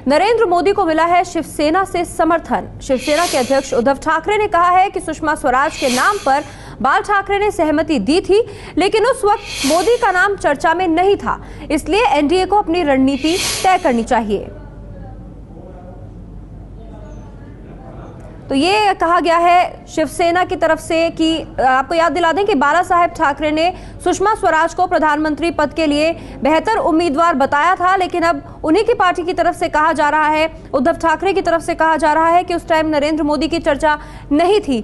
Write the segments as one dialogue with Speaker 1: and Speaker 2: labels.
Speaker 1: नरेंद्र मोदी को मिला है शिवसेना से समर्थन। शिवसेना के अध्यक्ष उद्धव ठाकरे ने कहा है कि सुषमा स्वराज के नाम पर बाल ठाकरे ने सहमति दी थी, लेकिन उस वक्त मोदी का नाम चर्चा में नहीं था, इसलिए एनडीए को अपनी रणनीति तय करनी चाहिए। तो ये कहा गया है शिवसेना की तरफ से कि आपको याद दिला दें कि बाला साहेब ठाकरे ने सुषमा स्वराज को प्रधानमंत्री पद के लिए बेहतर उम्मीदवार बताया था, लेकिन अब उन्हीं की पार्टी की तरफ से कहा जा रहा है, उद्धव ठाकरे की तरफ से कहा जा रहा है कि उस टाइम नरेंद्र मोदी की चर्चा नहीं थी।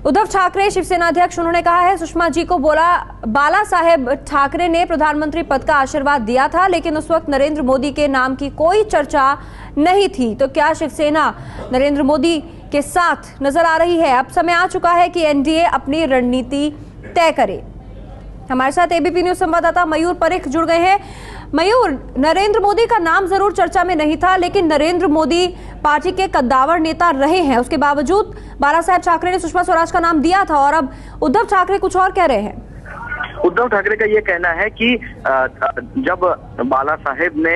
Speaker 1: उद्धव ठाकरे शिवसेना अध्यक्ष, उन्होंने कहा है सुषमा जी को बाला साहेब ठाकरे ने प्रधानमंत्री पद का आशीर्वाद दिया था, लेकिन उस वक्त नरेंद्र मोदी के नाम की कोई चर्चा नहीं थी। तो क्या शिवसेना नरेंद्र मोदी के साथ नजर आ रही है? अब समय आ चुका है कि एनडीए अपनी रणनीति तय करे। हमारे साथ एबीपी न्यूज संवाददाता मयूर परीख जुड़ गए हैं। मयूर, नरेंद्र मोदी का नाम जरूर चर्चा में नहीं था, लेकिन नरेंद्र मोदी पार्टी के कद्दावर नेता रहे हैं, उसके बावजूद बाला साहेब ठाकरे ने सुषमा स्वराज का नाम दिया था और अब उद्धव ठाकरे कुछ और कह रहे हैं।
Speaker 2: उद्धव ठाकरे का ये कहना है कि जब बाला साहेब ने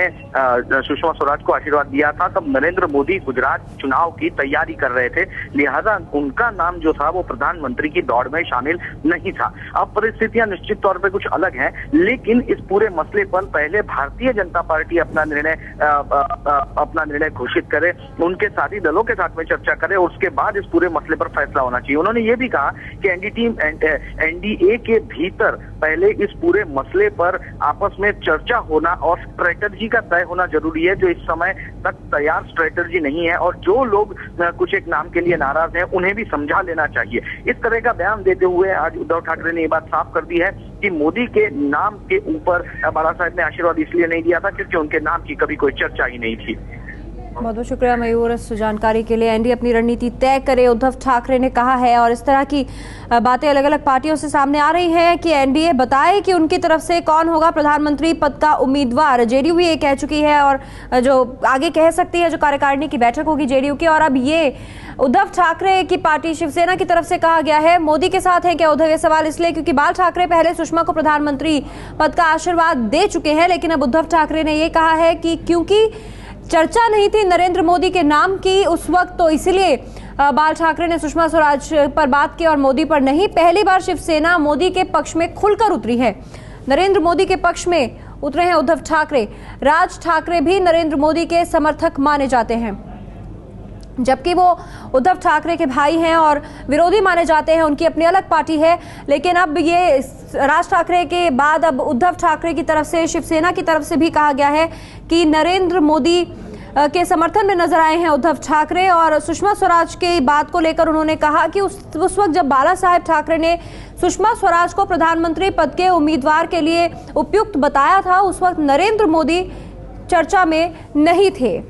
Speaker 2: सुषमा स्वराज को आशीर्वाद दिया था, तब नरेंद्र मोदी गुजरात चुनाव की तैयारी कर रहे थे, लिहाजा उनका नाम जो था वो प्रधानमंत्री की दौड़ में शामिल नहीं था। अब परिस्थितियां निश्चित तौर पे कुछ अलग हैं, लेकिन इस पूरे मसले पर पहले भारतीय जनता पार्टी अपना निर्णय घोषित करे, उनके साथी दलों के साथ में चर्चा करे और उसके बाद इस पूरे मसले पर फैसला होना चाहिए। उन्होंने ये भी कहा कि एनडीए के भीतर पहले इस पूरे मसले पर आपस में चर्चा होना और स्ट्रेटजी का तय होना जरूरी है, जो इस समय तक तैयार स्ट्रेटजी नहीं है, और जो लोग कुछ एक नाम के लिए नाराज हैं उन्हें भी समझा लेना चाहिए। इस तरह का बयान देते हुए आज उद्धव ठाकरे ने ये बात साफ कर दी है कि मोदी के नाम के ऊपर बाला साहेब ने आशीर्वाद इसलिए नहीं दिया था क्योंकि उनके नाम की कभी कोई चर्चा ही नहीं थी।
Speaker 1: बहुत बहुत शुक्रिया मयूर इस जानकारी के लिए। एनडीए अपनी रणनीति तय करे, उद्धव ठाकरे ने कहा है, और इस तरह की बातें अलग अलग पार्टियों से सामने आ रही हैं कि एनडीए बताए कि उनकी तरफ से कौन होगा प्रधानमंत्री पद का उम्मीदवार। जेडीयू भी ये कह चुकी है और जो आगे कह सकती है, जो कार्यकारिणी की बैठक होगी जेडीयू की। और अब ये उद्धव ठाकरे की पार्टी शिवसेना की तरफ से कहा गया है मोदी के साथ है क्या उद्धव? ये सवाल इसलिए क्योंकि बाल ठाकरे पहले सुषमा को प्रधानमंत्री पद का आशीर्वाद दे चुके हैं, लेकिन अब उद्धव ठाकरे ने ये कहा है कि क्योंकि चर्चा नहीं थी नरेंद्र मोदी के नाम की उस वक्त, तो इसलिए बाल ठाकरे ने सुषमा स्वराज पर बात की और मोदी पर नहीं। पहली बार शिवसेना मोदी के पक्ष में खुलकर उतरी है, नरेंद्र मोदी के पक्ष में उतरे हैं उद्धव ठाकरे। राज ठाकरे भी नरेंद्र मोदी के समर्थक माने जाते हैं, जबकि वो उद्धव ठाकरे के भाई हैं और विरोधी माने जाते हैं, उनकी अपनी अलग पार्टी है। लेकिन अब ये राज ठाकरे के बाद अब उद्धव ठाकरे की तरफ से, शिवसेना की तरफ से भी कहा गया है कि नरेंद्र मोदी के समर्थन में नजर आए हैं उद्धव ठाकरे। और सुषमा स्वराज की बात को लेकर उन्होंने कहा कि उस वक्त जब बाला साहेब ठाकरे ने सुषमा स्वराज को प्रधानमंत्री पद के उम्मीदवार के लिए उपयुक्त बताया था, उस वक्त नरेंद्र मोदी चर्चा में नहीं थे।